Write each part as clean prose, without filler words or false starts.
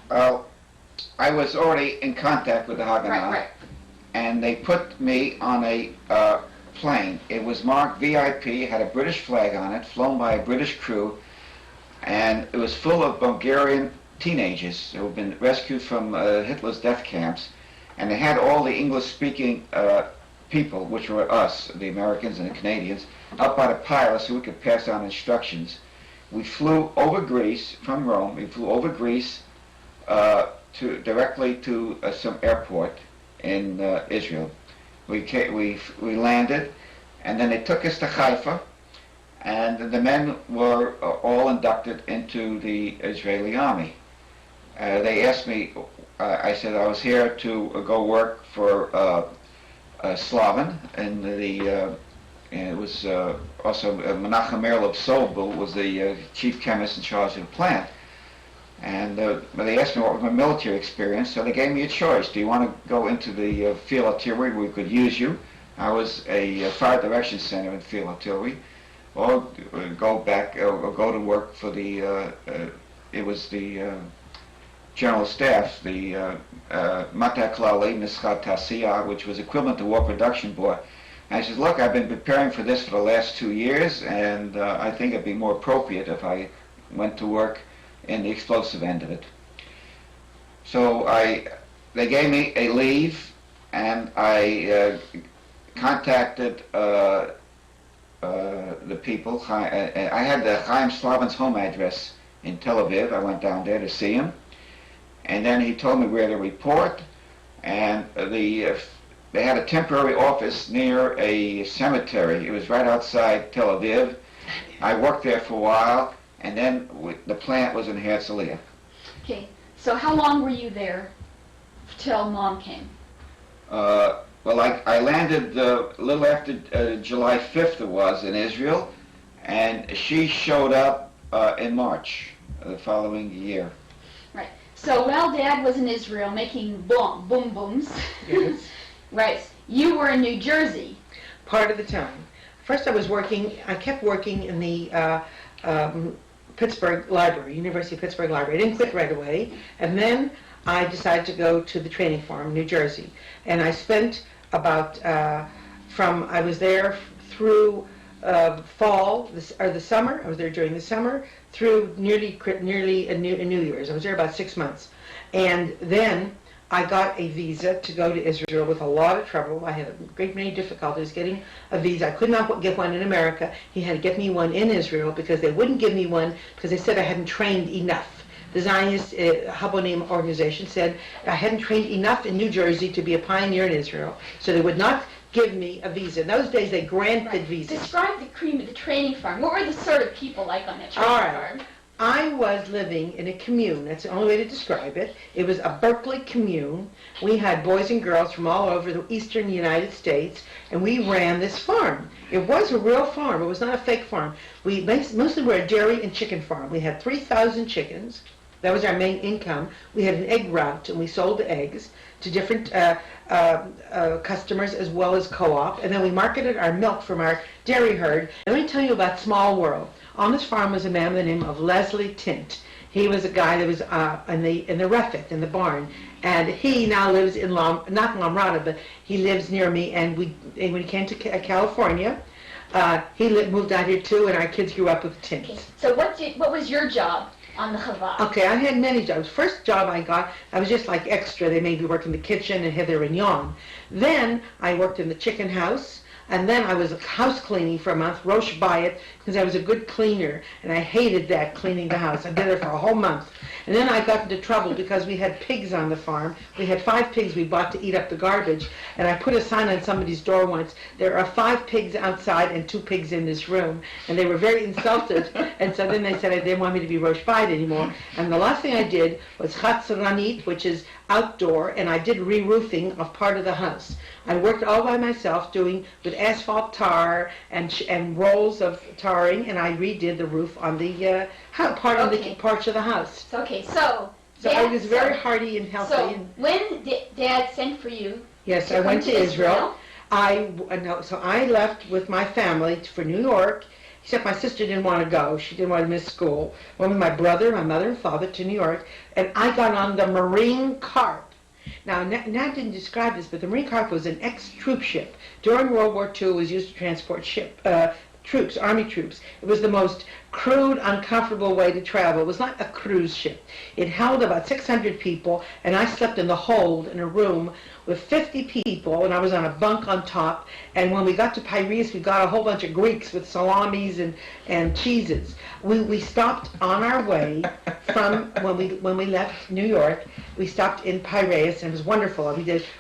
I was already in contact with the Haganah, Right. and they put me on a plane. It was marked VIP, had a British flag on it, flown by a British crew, and it was full of Bulgarian teenagers who had been rescued from Hitler's death camps, and they had all the English-speaking people, which were us, the Americans and the Canadians, up by the pilot so we could pass on instructions. We flew over Greece from Rome. We flew over Greece directly to some airport in Israel. We landed, and then they took us to Haifa, and the men were all inducted into the Israeli army. They asked me, I said I was here to go work for Slavin, and it was also Menachem Merl of Sobel was the chief chemist in charge of the plant. And they asked me what was my military experience, so they gave me a choice. Do you want to go into the field artillery where we could use you? I was a fire direction center in field artillery, or go back or go to work for the it was the general staff, the Mata Klali Nischat Tasiyah, which was equivalent to War Production Board. And I said, look, I've been preparing for this for the last 2 years, and I think it'd be more appropriate if I went to work in the explosive end of it. So they gave me a leave, and I contacted the people. I had the Chaim Slavin's home address in Tel Aviv. I went down there to see him, and then he told me where to report, and they had a temporary office near a cemetery. It was right outside Tel Aviv. I worked there for a while, and then the plant was in Herzliya. Okay, so how long were you there till Mom came? Well, I landed a little after July 5th it was in Israel, and she showed up in March the following year. Right, so while Dad was in Israel making boom booms, Yes. right, you were in New Jersey. Part of the time. First I kept working in the Pittsburgh Library, University of Pittsburgh Library. I didn't quit right away, and then I decided to go to the training farm, New Jersey, and I spent about I was there through fall or the summer. I was there during the summer through nearly New Year's. I was there about 6 months, and then I got a visa to go to Israel with a lot of trouble. I had a great many difficulties getting a visa. I could not get one in America. He had to get me one in Israel because they wouldn't give me one because they said I hadn't trained enough. The Zionist Habonim organization said I hadn't trained enough in New Jersey to be a pioneer in Israel, so they would not give me a visa. In those days, they granted visas. Describe the training farm. What were the sort of people like on that training farm? I was living in a commune. That's the only way to describe it. It was a Berkeley commune. We had boys and girls from all over the eastern United States, and we ran this farm. It was a real farm. It was not a fake farm. We mostly were a dairy and chicken farm. We had 3,000 chickens. That was our main income. We had an egg route, and we sold the eggs to different customers as well as co-op, and then we marketed our milk from our dairy herd. And let me tell you about Small World. On this farm was a man by the name of Leslie Tint. He was a guy that was in the refit, in the barn, and he now lives in not Lamrata, but he lives near me. And when he came to California, he moved out here too, and our kids grew up with Tint. Okay. So what was your job on the Chavah? Okay, I had many jobs. First job I got, I was just like extra. They made me work in the kitchen and hither and yon. Then I worked in the chicken house. And then I was house cleaning for a month, Rosh Bayit, because I was a good cleaner, and I hated that, cleaning the house. I did it for a whole month. And then I got into trouble because we had pigs on the farm. We had 5 pigs we bought to eat up the garbage, and I put a sign on somebody's door once, there are 5 pigs outside and 2 pigs in this room. And they were very insulted, and so then they said they didn't want me to be Rosh Bayit anymore. And the last thing I did was Chatzranit, which is outdoor, and I did re-roofing of part of the house. I worked all by myself with asphalt tar and rolls of tarring, and I redid the roof on the part of the house. Okay, so I was very hardy and healthy. So when Dad sent for you, yes, I went to Israel. So I left with my family for New York. except my sister didn't want to go. She didn't want to miss school. Went with my brother, my mother, and father to New York, and I got on the Marine Carp. Now, Nat didn't describe this, but the Marine Carp was an ex-troop ship. During World War II, it was used to transport troops, Army troops. It was the most crude, uncomfortable way to travel. It was not a cruise ship. It held about 600 people, and I slept in the hold in a room with 50 people, and I was on a bunk on top. And when we got to Piraeus, we got a whole bunch of Greeks with salamis and cheeses. We stopped on our way from when we left New York. We stopped in Piraeus, and it was wonderful.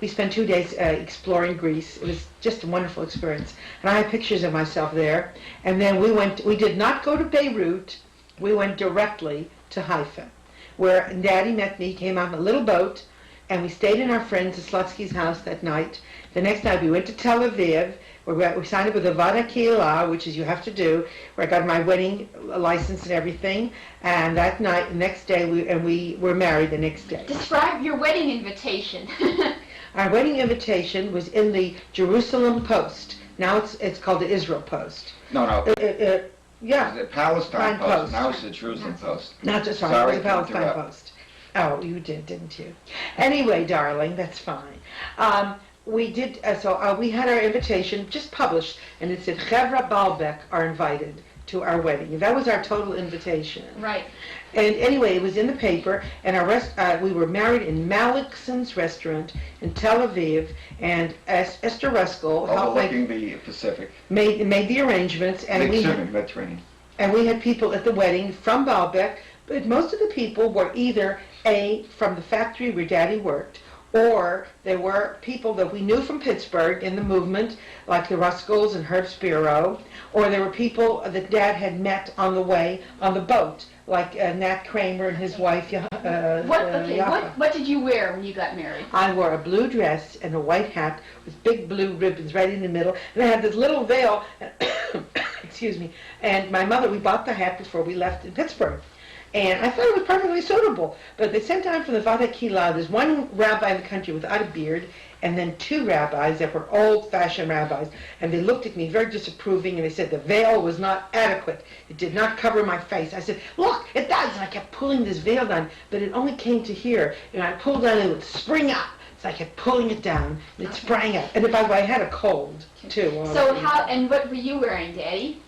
We spent 2 days exploring Greece. It was just a wonderful experience. And I have pictures of myself there. And then we did not go to Beirut. We went directly to Haifa, where Daddy met me. He came out in a little boat, and we stayed in our friend Zaslutsky's house that night. The next night we went to Tel Aviv, where we signed up with the Vada Kehillah, which is you have to do, where I got my wedding license and everything. And that night, the next day, we were married the next day. Describe your wedding invitation. Our wedding invitation was in the Jerusalem Post. Now it's called the Israel Post. No. Yeah. The Palestine Post. Post. Now it's the Jerusalem Post. Not just Sorry it was the to Palestine interrupt. Post. Oh, you did, didn't you? Anyway, darling, that's fine. We did, we had our invitation just published, and it said, Chevra Baalbek are invited to our wedding. That was our total invitation. Right. And anyway, it was in the paper, and we were married in Malikson's restaurant in Tel Aviv, and Esther Ruskell Overlooking the Pacific. made the arrangements, and Mediterranean. we had people at the wedding from Baalbek, but most of the people were either from the factory where Daddy worked, or they were people that we knew from Pittsburgh in the movement, like the Ruskells and Herb Spiro, or there were people that Dad had met on the way on the boat, like Nat Kramer and his wife, Yaffa. What did you wear when you got married? I wore a blue dress and a white hat with big blue ribbons right in the middle, and I had this little veil, excuse me, and my mother, we bought the hat before we left in Pittsburgh. And I thought it was perfectly suitable. But they sent down from the Vada Kehillah, there's one rabbi in the country without a beard, and then two rabbis that were old-fashioned rabbis. And they looked at me very disapproving, and they said the veil was not adequate. It did not cover my face. I said, look, it does. And I kept pulling this veil down, but it only came to here. And I pulled down, and it would spring up. So I kept pulling it down, and it sprang up. And by the way, I had a cold, too. So what were you wearing, Daddy?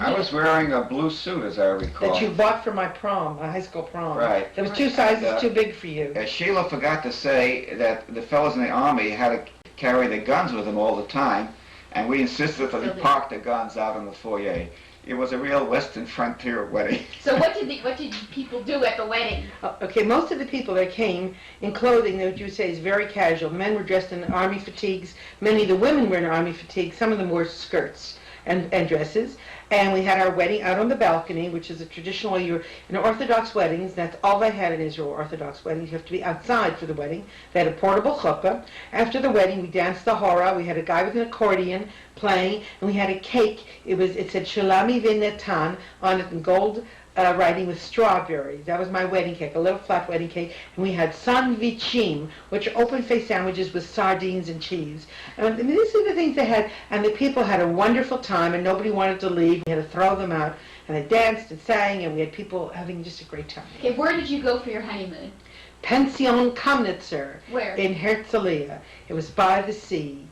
I was wearing a blue suit, as I recall. That you bought for my prom, my high school prom. Right. There was two sizes too big for you. Sheila forgot to say that the fellows in the Army had to carry their guns with them all the time, and we insisted that they park their guns out in the foyer. It was a real Western frontier wedding. So what did people do at the wedding? Okay, most of the people that came in clothing that you would say is very casual. The men were dressed in army fatigues. Many of the women were in army fatigues. Some of them wore skirts and dresses. And we had our wedding out on the balcony, which is a traditional way in Orthodox weddings. That's all they had in Israel, Orthodox weddings. You have to be outside for the wedding. They had a portable chuppah. After the wedding, we danced the hora. We had a guy with an accordion playing, and we had a cake. It said Shalami V'Netan on it in gold writing with strawberries. That was my wedding cake, a little flat wedding cake. And we had sandwichim, which are open-faced sandwiches with sardines and cheese. And these are the things they had, and the people had a wonderful time, and nobody wanted to leave. We had to throw them out. And they danced and sang, and we had people having just a great time. Okay, where did you go for your honeymoon? Pension Kamnitzer. Where? In Herzliya. It was by the sea.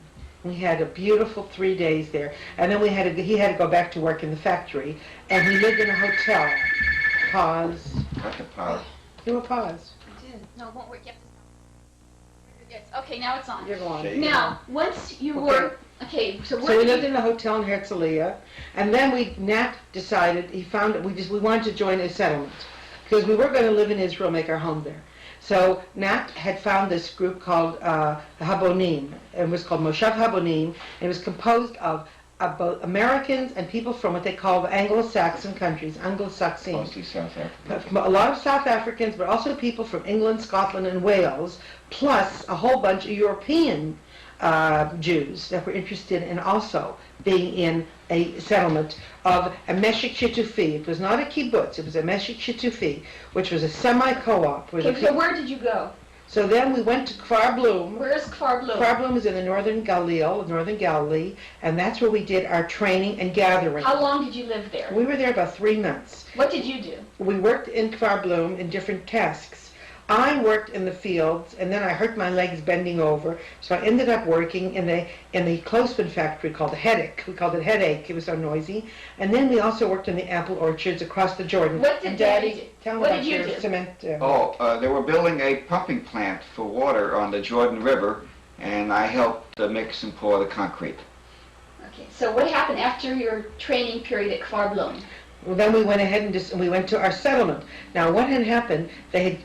We had a beautiful 3 days there, and then he had to go back to work in the factory, and we lived in a hotel. Pause. Got the pause. You were paused. I did. No, it won't work. Yes. Yes. Okay, now it's on. You're going. Okay. Now, once you Okay. were okay, so So where we did lived you? in a hotel in Herzliya, and then Nat decided we wanted to join a settlement because we were going to live in Israel, make our home there. So Nat had found this group called Habonim. It was called Moshav Habonim. And it was composed of both Americans and people from what they call the Anglo-Saxon countries, Anglo-Saxon. Mostly South Africa. A lot of South Africans, but also people from England, Scotland, and Wales, plus a whole bunch of European Jews that were interested in also being in a settlement of a Meshik Shitufi. It was not a kibbutz, it was a Meshik Shitufi, which was a semi-co-op. Okay, so where did you go? So then we went to Kfar Blum. Where is Kfar Blum? Kfar Blum is in the northern Galilee, and that's where we did our training and gathering. How long did you live there? We were there about 3 months. What did you do? We worked in Kfar Blum in different tasks. I worked in the fields, and then I hurt my legs bending over, so I ended up working in the clothespin factory called the Headache. We called it Headache. It was so noisy. And then we also worked in the apple orchards across the Jordan. What did And Daddy do? tell me What about did you your do? cement. They were building a pumping plant for water on the Jordan River, and I helped mix and pour the concrete. Okay, so what happened after your training period at Kfar Blum? Well, then we went ahead and we went to our settlement. Now, what had happened?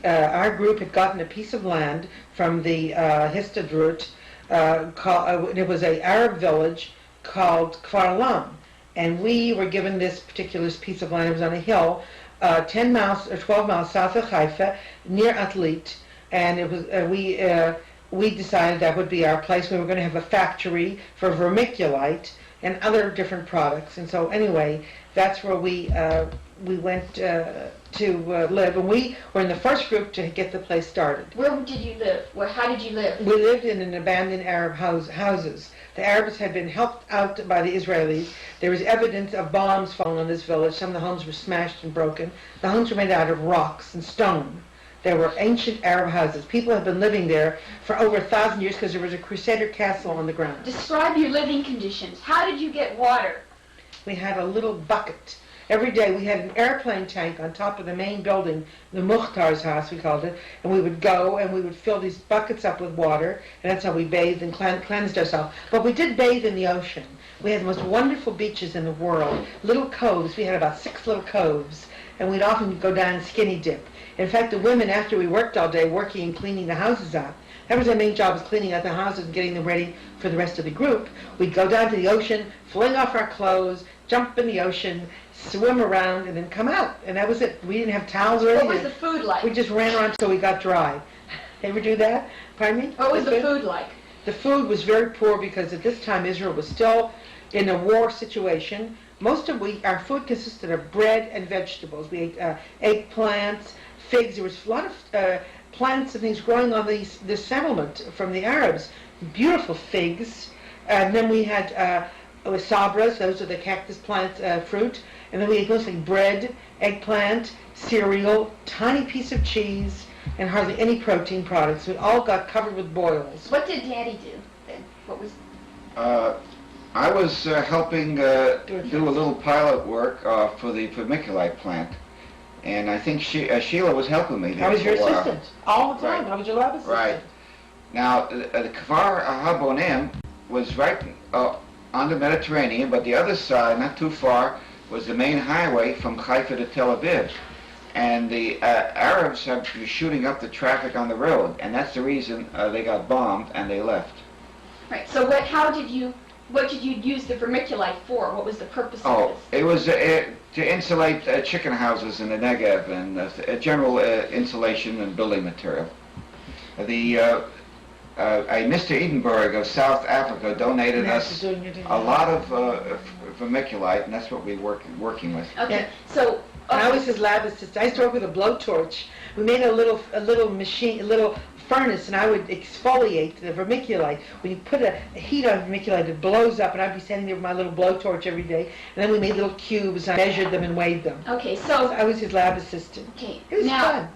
Our group had gotten a piece of land from the Histadrut. It was an Arab village called Kfar Lam, and we were given this particular piece of land. It was on a hill, 10 miles or 12 miles south of Haifa, near Atlit, and it was we decided that would be our place. We were going to have a factory for vermiculite and other different products. And so anyway, that's where we went to live. And we were in the first group to get the place started. Where did you live? How did you live? We lived in an abandoned Arab houses. The Arabs had been helped out by the Israelis. There was evidence of bombs falling on this village. Some of the homes were smashed and broken. The homes were made out of rocks and stone. There were ancient Arab houses. People have been living there for over 1,000 years because there was a Crusader castle on the ground. Describe your living conditions. How did you get water? We had a little bucket. Every day we had an airplane tank on top of the main building, the Mukhtar's house we called it, and we would go and we would fill these buckets up with water, and that's how we bathed and cleansed ourselves. But we did bathe in the ocean. We had the most wonderful beaches in the world, little coves. We had about 6 little coves, and we'd often go down and skinny dip. In fact, the women, after we worked all day working and cleaning the houses up, that was our main job, was cleaning out the houses and getting them ready for the rest of the group. We'd go down to the ocean, fling off our clothes, jump in the ocean, swim around, and then come out. And that was it. We didn't have towels or anything. What was the food like? We just ran around until we got dry. Ever do that? Pardon me? What was the food like? The food was very poor because at this time Israel was still in a war situation. Our food consisted of bread and vegetables. We ate eggplants, figs. There was a lot of plants and things growing on this settlement from the Arabs. Beautiful figs. And then we had sabras, those are the cactus plant fruit. And then we ate mostly bread, eggplant, cereal, tiny piece of cheese, and hardly any protein products. We all got covered with boils. What did Daddy do then? What was? I was helping do a little pilot work for the vermiculite plant, and I think Sheila was helping me there. I was your for a while. assistant all the time. Right. I was your lab assistant. Right. Now, the Kfar Habonim was right on the Mediterranean, but the other side, not too far, was the main highway from Haifa to Tel Aviv. And the Arabs were shooting up the traffic on the road, and that's the reason they got bombed and they left. Right. So what did you use the vermiculite for? What was the purpose of Oh, this? it was to insulate chicken houses in the Negev and general insulation and building material. A Mr. Edinburgh of South Africa donated us a lot of vermiculite, and that's what we were working with. Okay. Yeah. So. And I was his lab assistant. I used to work with a blowtorch. We made a little machine, a little furnace, and I would exfoliate the vermiculite. When you put a heat on vermiculite, it blows up, and I'd be standing there with my little blowtorch every day. And then we made little cubes, and I measured them and weighed them. Okay. So I was his lab assistant. Okay. It was now, fun.